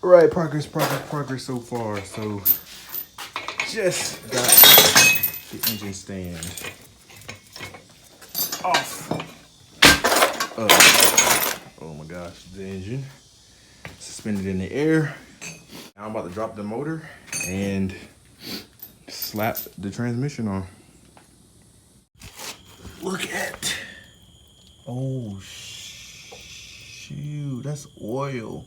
All right, progress so far. So just got the engine stand off. Oh my gosh, the engine suspended in the air. Now I'm about to drop the motor and slap the transmission on. Look at, oh shoot, that's oil.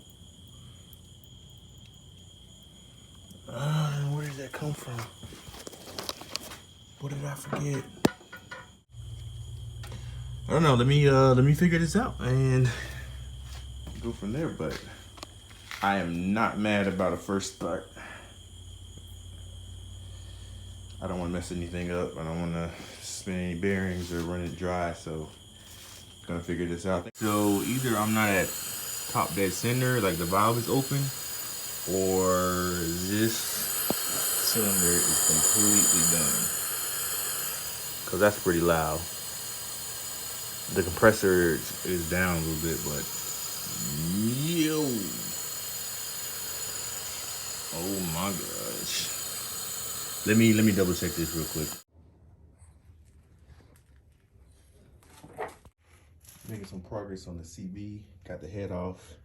Where did that come from? What did I forget? I don't know. Let me figure this out and go from there. But I am not mad about a first start. I don't want to mess anything up. I don't want to spin any bearings or run it dry. So I'm gonna figure this out. So either I'm not at top dead center, like the valve is open, or this cylinder is completely done. Cause that's pretty loud. The compressor is down a little bit, but yo, oh my gosh. Let me double check this real quick. Making some progress on the CB. Got the head off.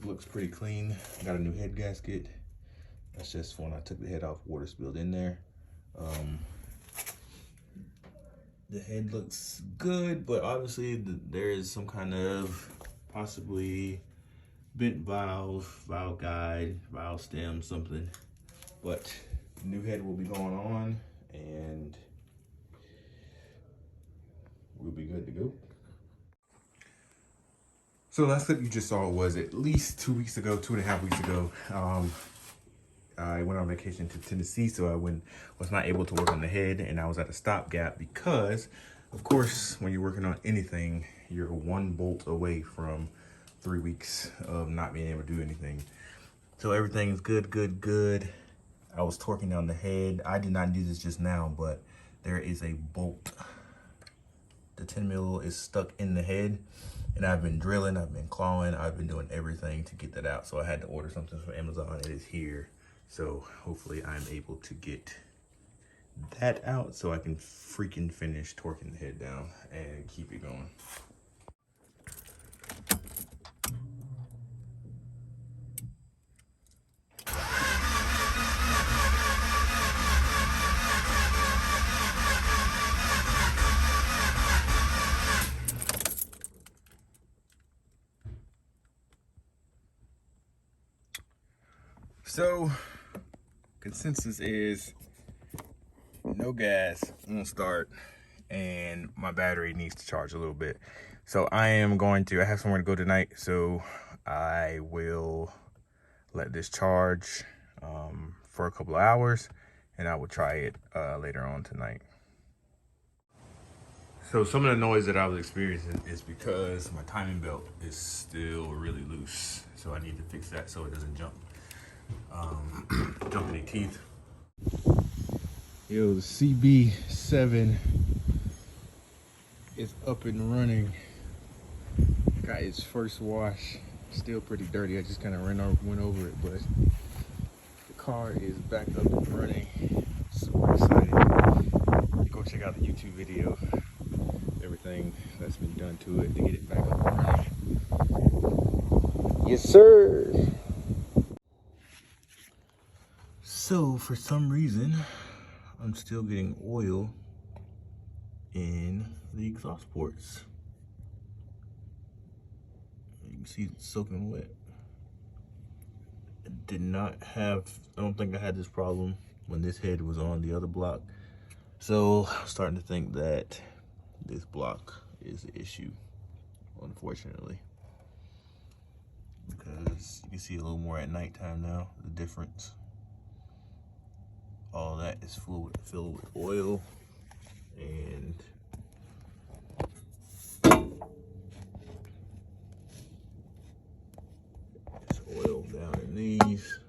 Looks pretty clean. Got a new head gasket. That's just when I took the head off, water spilled in there. The head looks good, but obviously there is some kind of possibly bent valve guide, valve stem, something. But new head will be going on and we'll be good to go. So the last clip you just saw was at least 2 weeks ago, 2.5 weeks ago. I went on vacation to Tennessee, so I was not able to work on the head, and I was at a stopgap because, of course, when you're working on anything, you're one bolt away from 3 weeks of not being able to do anything. So everything's good. I was torquing down the head. I did not do this just now, but there is a bolt. The 10 mil is stuck in the head, and I've been drilling, I've been clawing, I've been doing everything to get that out. So I had to order something from Amazon. It is here. So hopefully I'm able to get that out so I can freaking finish torquing the head down and keep it going. So consensus is no gas, won't start, and my battery needs to charge a little bit. So I have somewhere to go tonight, so I will let this charge for a couple of hours, and I will try it later on tonight. So some of the noise that I was experiencing is because my timing belt is still really loose. So I need to fix that so it doesn't jump any teeth. Yo, the CB7 is up and running. Got its first wash. Still pretty dirty. I just kind of went over it, but the car is back up and running. Super excited. Go check out the YouTube video. Everything that's been done to it to get it back up and running. Yes, sir. So for some reason, I'm still getting oil in the exhaust ports. You can see it's soaking wet. I don't think I had this problem when this head was on the other block. So I'm starting to think that this block is the issue, unfortunately. Because you can see a little more at nighttime now, the difference. All that is filled with oil, and there's oil down in these.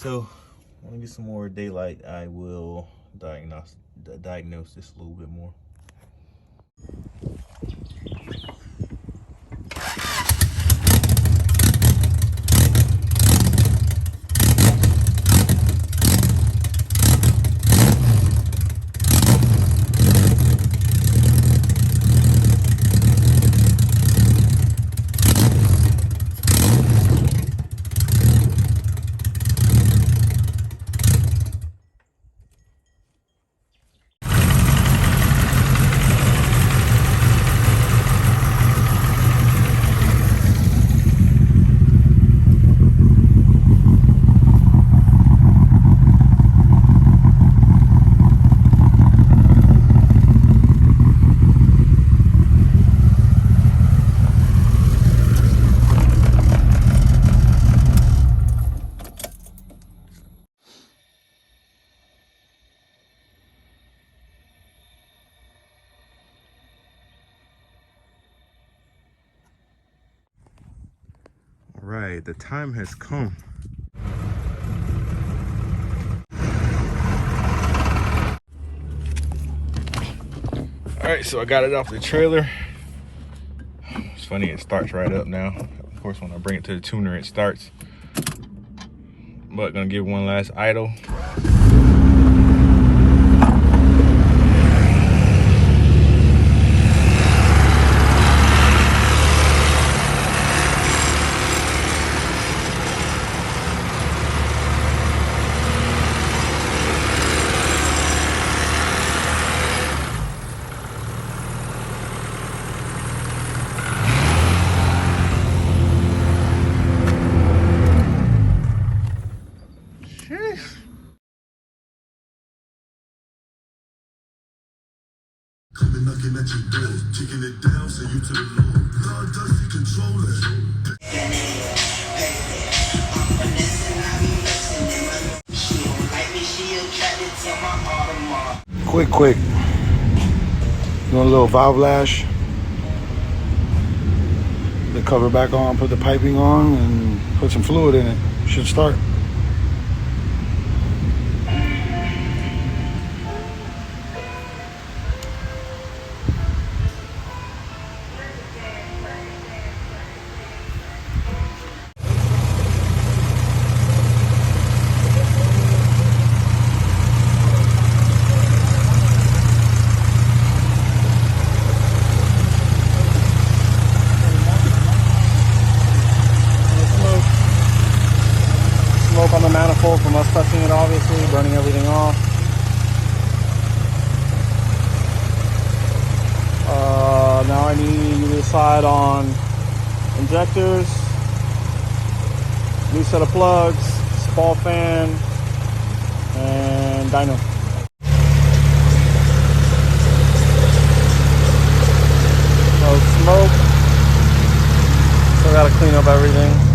So when I get some more daylight, I will diagnose this a little bit more. All right, the time has come. All right, so I got it off the trailer. It's funny, it starts right up now. Of course, when I bring it to the tuner, it starts. But gonna give one last idle. Coming knocking at your door, taking it down, say you to the Lord. God does he control it. Quick. Doing a little valve lash. The cover back on, put the piping on, and put some fluid in it. Should start. Smoke on the manifold from us touching it, obviously, burning everything off. Now I need to decide on injectors, new set of plugs, ball fan, and dyno. So smoke, still gotta clean up everything.